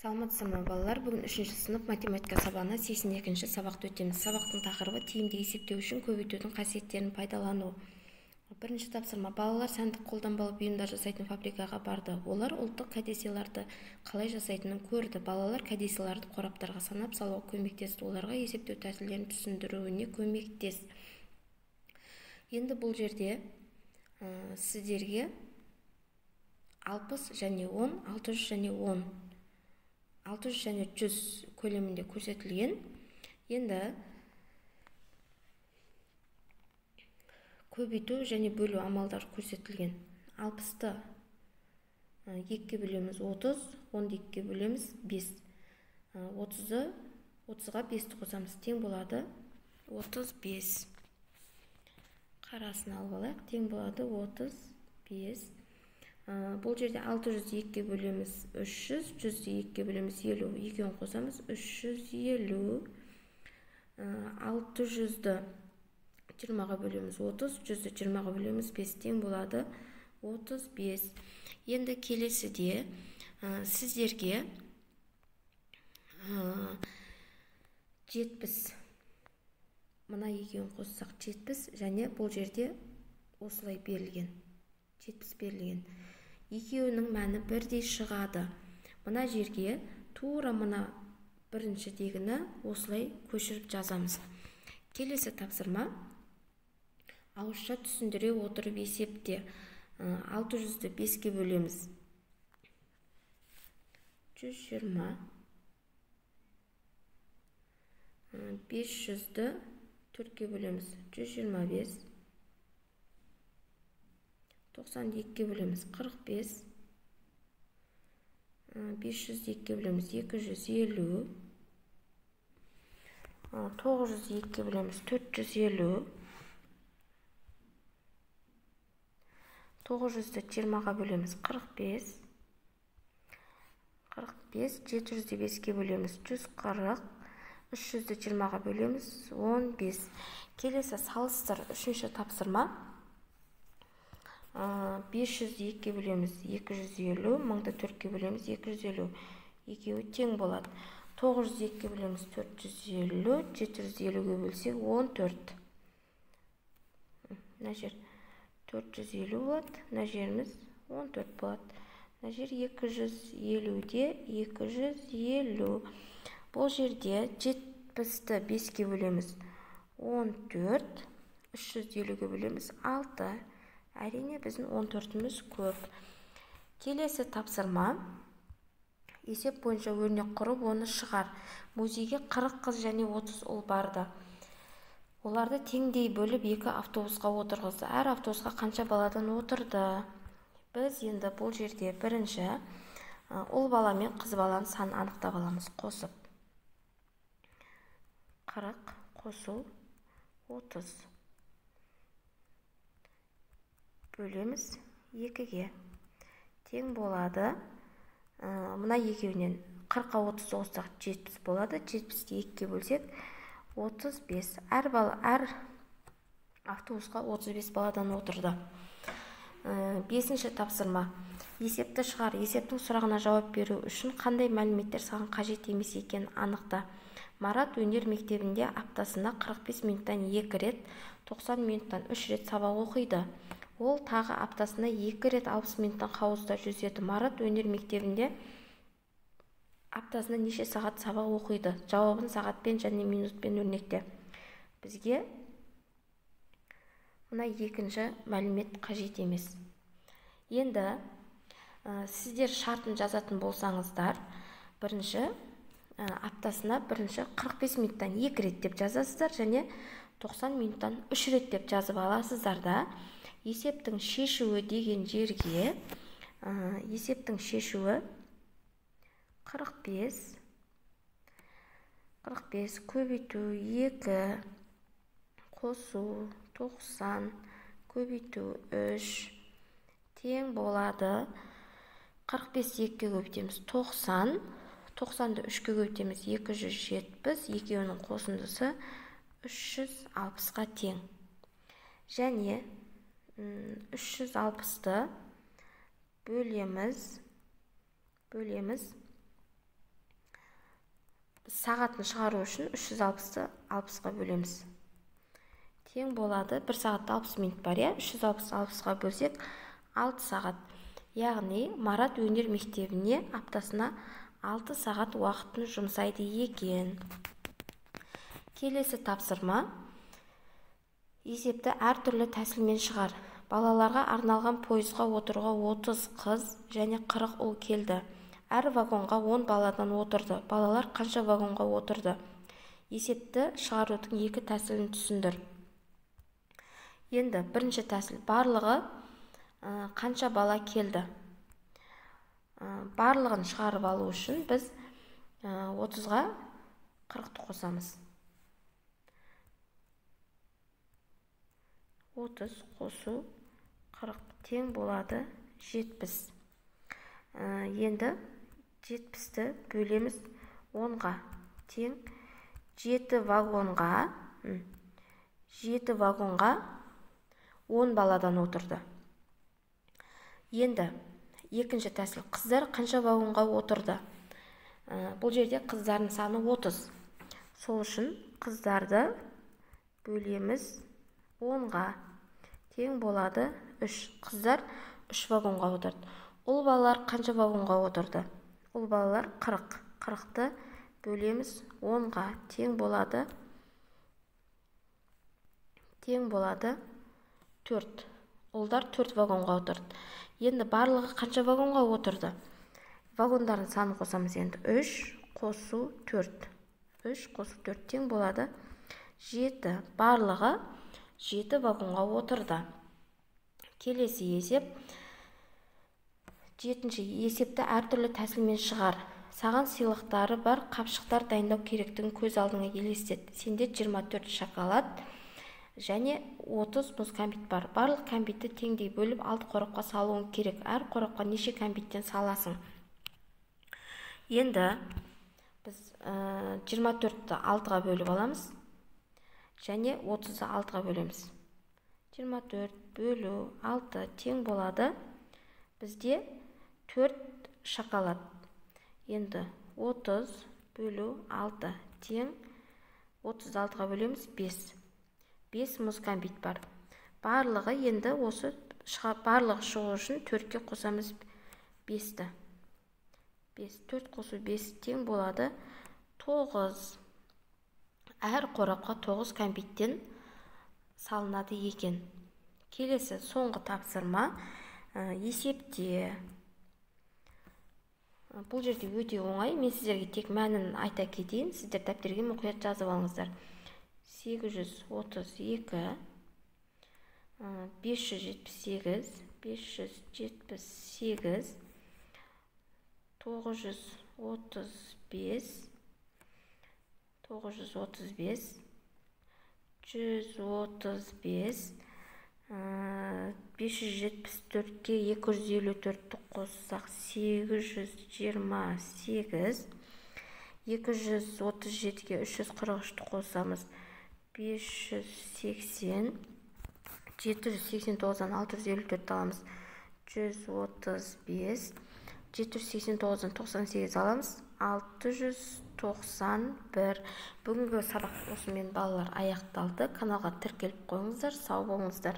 Саламатсыздар ма балалар? Бүгін 3-ші сынып математика сабағына 82-ші сабақты өтеміз. Сабақтың тақырыбы тиімді есептеу үшін көбейтудің қасиеттерін пайдалану. Бірінші тапсырма. Балалар сәндік қолданбалы бұйымдар жасайтын фабрикаға барды. Олар ұлттық кәдесыйларды қалай жасайтынын көрді. Балалар кәдесыйларды қораптарға санап салуға көмектесті. Оларға есептеу тәсілдерін түсіндіруіне көмектес. Енді бұл жерде сіздерге 60 және 10, 600 және 10, 600 және 100 көлемінде көрсетілген. Енді көбейту және бөлу амалдары көрсетілген. 60-ты 2-ке бөлеміз 30, 10-ды 2-ке бөлеміз 5. 30-ға 5-ті қосамыз, тең болады 35. Қарасын алып алайық, тең болады 35. Бұл жерде 600-ді 2-ке бөлеміз 300, 100-ді 2-ке бөлеміз 50. Екеуін қосамыз 350. 600-ді 20-ға бөлеміз 30, 100-ді 20-ға бөлеміз 5, тең болады 35. Енді келесіде сіздерге 70, мына екеуін қоссақ 70, және бұл жерде осылай берілген. 70 берілген. Екеуінің мәні бірдей шығады. Мына жерге тура мына біріншідегіні осылай көшіріп жазамыз. Келесі тапсырма. Ауызша түсіндіре отырып есепте. 600-ді 5-ке бөлеміз 120. 500-ді 4-ке бөлеміз 125. 90-ды 2-ке бөлеміз 45. 500-ді 2-ке бөлеміз 250. 900-ді 2-ке бөлеміз 450. 900-ді 20-ға бөлеміз 45. 45. 700-ді 5-ке бөлеміз 140. 300-ді 20-ға бөлеміз 15. Келесі салыстыр. 3-ші тапсырма. 500-ді 2-ке бөлеміз 250, 1000-ды 4-ке бөлеміз 250. Екеуі тең болады. 900-ді 2-ке бөлеміз 450, 750-ге бөлсек 14. Мына жер 450 болады, мына жеріміз 14 болады. Мына жер 250-де 250. Бұл жерде 70-ті 5-ке бөлеміз 14, 350-ге бөлеміз 6. Әрине біздің 14-іміз көп. Келесі тапсырма. Есеп бойынша өрнек құрып, оны шығар. Музейге 40 қыз және 30 ұл барды. Оларды теңдей бөліп 2 автобусқа отырғызды. Әр автобусқа қанша баладан отырды? Біз енді бұл жерде бірінші ұл бала мен қыз баланың санын анықтап аламыз. Қосып 40 қосу 30. Бөлеміз 2-ге. Тең болады. Мына екеуінен 40-ға 30 қоссақ 70 болады. 70-ті 2-ге бөлсек 35. Әр автобусқа 35 баладан отырды. 5-ші тапсырма. Есепті шығар. Есептің сұрағына жауап беру үшін қандай мәліметтер саған қажет емес екенін анықта. Марат өнер мектебінде аптасында 45 минуттан 2 рет, 90 минуттан 3 рет сабақ оқиды. Ол тағы аптасында 2 рет 60 минуттан хауызда жүзеді. Марат өнер мектебінде аптасында неше сағат сабақ оқиды? Жауабын сағатпен және минутпен өрнекте. Бізге мына екінші мәлімет қажет емес. Енді сіздер шартын жазатын болсаңыздар, бірінші аптасына 45 минуттан 2 рет деп жазасыздар, және 90 минуттан 3 рет деп жазып аласыздар да. Есептің шешуі деген жерге есептің шешуі 45 көбейту 2 қосу 90 көбейту 3 тең болады. 45-ті 2-ке көбейтеміз 90, 90-ды 3-ке көбейтеміз 270, екеуінің қосындысы 360-ға тең. Және 360-ты бөлеміз сағатын шығару үшін 360-ты 60-ға бөлеміз. Тең болады 1 сағатта 60 минут бар, 360-ға бөлсек 6 сағат. Яғни Марат өнер мектебіне аптасына 6 сағат уақытын жұмсайды екен. Келесі тапсырма. Есепті әртүрлі тәсілмен шығар. Балаларға арналған пойызға отыруға 30 қыз және 40 ұл келді. Әр вагонға 10 баладан отырды. Балалар қанша вагонға отырды? Есепті шығарудың 2 тәсілін түсіндір. Енді бірінші тәсіл, барлығы қанша бала келді? Барлығын шығарып алу үшін біз 30-ға 40-ты қосамыз. 30 қосу 40 тең болады 70. Енді 70-ті бөлеміз 10-ға. Тең 7 вагонға 10 баладан отырды. Енді екінші тәсіл, қыздар қанша вагонға отырды? Бұл жерде қыздардың саны 30. Сол үшін қыздарды бөлеміз 10-ға. Тең болады 3. Қыздар 3 вагонға отырды. Ұл балалар қанша вагонға отырды? Ұл балалар 40. 40-ты бөлеміз 10-ға. Тең болады 4. Ұлдар 4 вагонға отырды. Енді барлығы қанша вагонға отырды? Вагондардың саны қосамыз енді. 3 қосу 4. 3 қосу 4 тең болады 7. Барлығы 7 вагонға отырды. Келесі есеп. 7-ші есепті әртүрлі тәсілмен шығар. Саған сыйлықтары бар қапшықтар дайындау керектігін көз алдыңа елестет. Сенде 24 шоколад және 30 мұз кәмпит бар. Барлық кәмпитті теңдей бөліп 6 қорапқа салуың керек. Әр қорапқа неше кәмпиттен саласың? Енді біз 24-ті 6-ға бөліп аламыз және 30-ды 6-ға бөлеміз. 24 бөлу 6 тең болады бізде 4 шоколад. Енді 30 бөлу 6 тең 36-ға бөлеміз 5. 5 мұз кәмпит бар. Барлығы енді осы барлығы шығу үшін 4-ке қосамыз 5-ті. 4 қосу 5 тең болады 9. Әр қорапқа 9 кәмпиттен салынады екен. Келесі соңғы тапсырма. Есепте. Бұл жерде өте оңай. Мен сіздерге тек мәнін айта кетейін. Сіздер дәптерге мұқият жазып алыңыздар. 832, 578, 578, 935, 935, 135, 574-ке 254-ті қоссақ 828, 237-ке 343-ті қосамыз 580, 789-дан 654 аламыз 135, 789-дан 98 аламыз 691. Бүгінгі сабақ осымен балалар аяқталды. Каналға тіркеліп қойыңыздар. Сау болыңыздар.